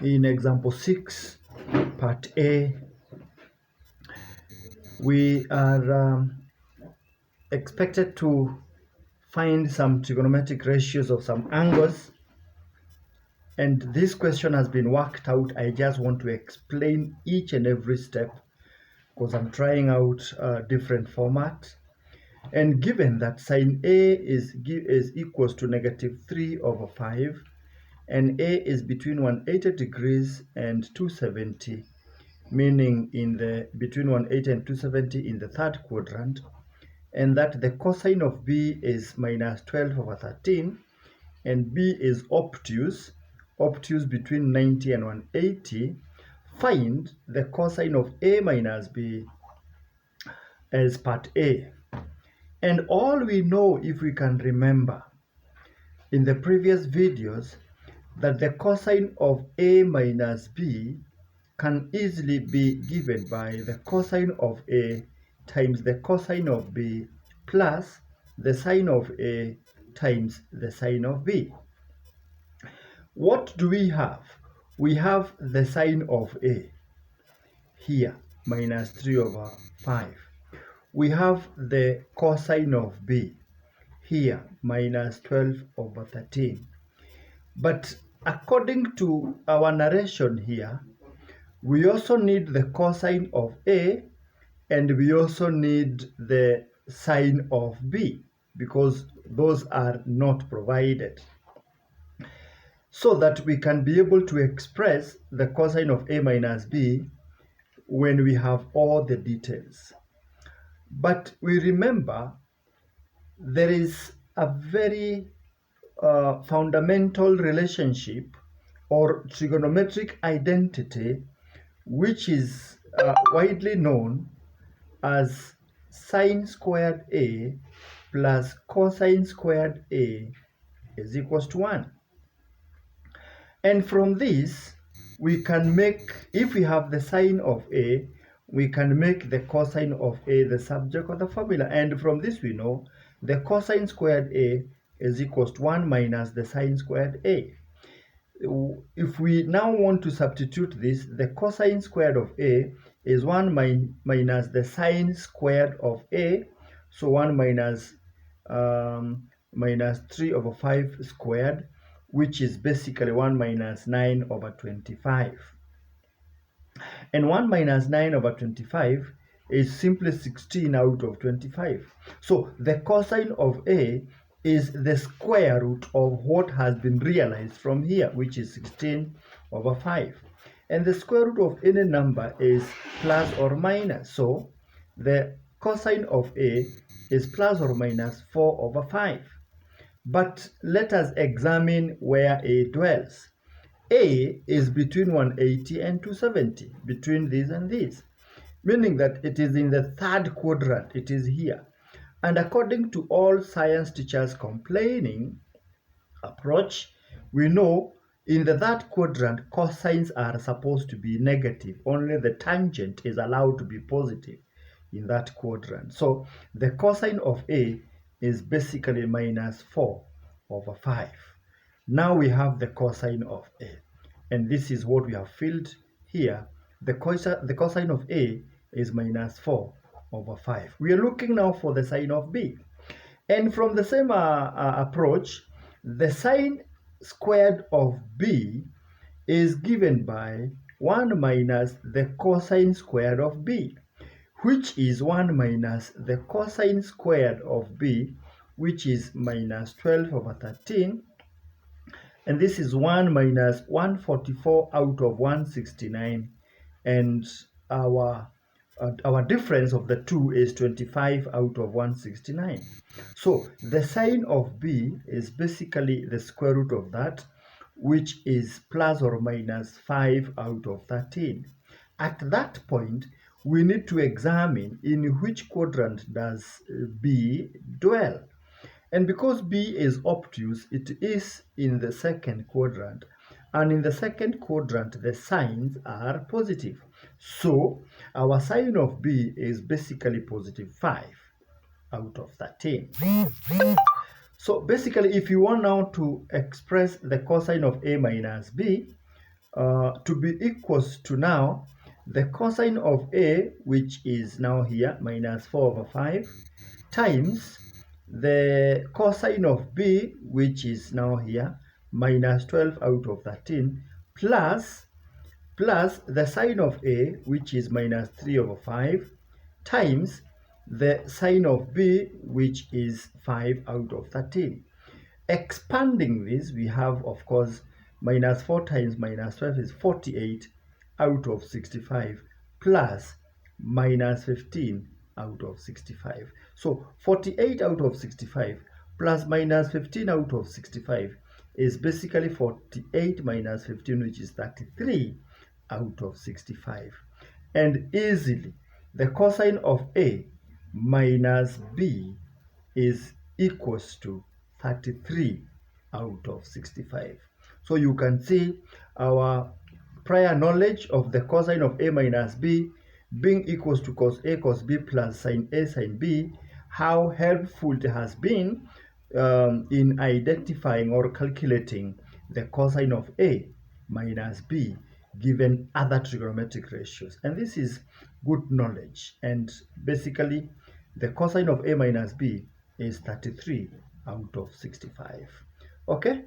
In example 6, part A, we are expected to find some trigonometric ratios of some angles, and this question has been worked out. I just want to explain each and every step because I'm trying out different formats. And given that sine A is equals to -3/5, and A is between 180 degrees and 270, meaning in the between 180 and 270 in the third quadrant, and that the cosine of B is -12/13, and B is obtuse between 90 and 180, find the cosine of A minus B as part A. And all we know, if we can remember in the previous videos, that the cosine of A minus B can easily be given by the cosine of A times the cosine of B plus the sine of A times the sine of B. What do we have? We have the sine of A here, -3/5. We have the cosine of B here, -12/13. But according to our narration here, we also need the cosine of A, and we also need the sine of B, because those are not provided, so that we can be able to express the cosine of A minus B when we have all the details. But we remember there is a very fundamental relationship or trigonometric identity which is widely known as sine squared A plus cosine squared A is equals to 1. And from this, we can make, if we have the sine of A, we can make the cosine of A the subject of the formula. And from this we know the cosine squared A is equals to 1 minus the sine squared A. If we now want to substitute this, the cosine squared of A is 1 minus the sine squared of A, so 1 minus 3/5 squared, which is basically 1 minus 9/25. And 1 minus 9/25 is simply 16 out of 25. So the cosine of A is the square root of what has been realized from here, which is 16/5. And the square root of any number is plus or minus. So the cosine of A is plus or minus 4/5. But let us examine where A dwells. A is between 180 and 270, between this and this, meaning that it is in the third quadrant, it is here. And according to all science teachers complaining approach, we know in the third quadrant, cosines are supposed to be negative. Only the tangent is allowed to be positive in that quadrant. So the cosine of A is basically -4/5. Now we have the cosine of A, and this is what we have filled here. The cosine of A is -4/5. We are looking now for the sine of B. And from the same approach, the sine squared of B is given by 1 minus the cosine squared of B, which is 1 minus the cosine squared of B, which is -12/13. And this is 1 minus 144 out of 169. And our difference of the two is 25 out of 169. So the sine of B is basically the square root of that, which is plus or minus 5 out of 13. At that point, we need to examine in which quadrant does B dwell. And because B is obtuse, it is in the second quadrant. And in the second quadrant, the signs are positive. So our sine of B is basically +5 out of 13. So basically, if you want now to express the cosine of A minus B, to be equals to now the cosine of A, which is now here minus 4 over 5, times the cosine of B, which is now here minus 12 out of 13, plus the sine of A, which is minus 3 over 5, times the sine of B, which is 5 out of 13. Expanding this, we have, of course, minus 4 times minus 12 is 48 out of 65, plus minus 15 out of 65. So 48 out of 65 plus minus 15 out of 65 is basically 48 minus 15, which is 33 out of 65. And easily, the cosine of A minus B is equals to 33 out of 65. So you can see our prior knowledge of the cosine of A minus B being equals to cos A cos B plus sin A sin B, how helpful it has been in identifying or calculating the cosine of A minus B given other trigonometric ratios. And this is good knowledge. And basically, the cosine of A minus B is 33 out of 65. Okay?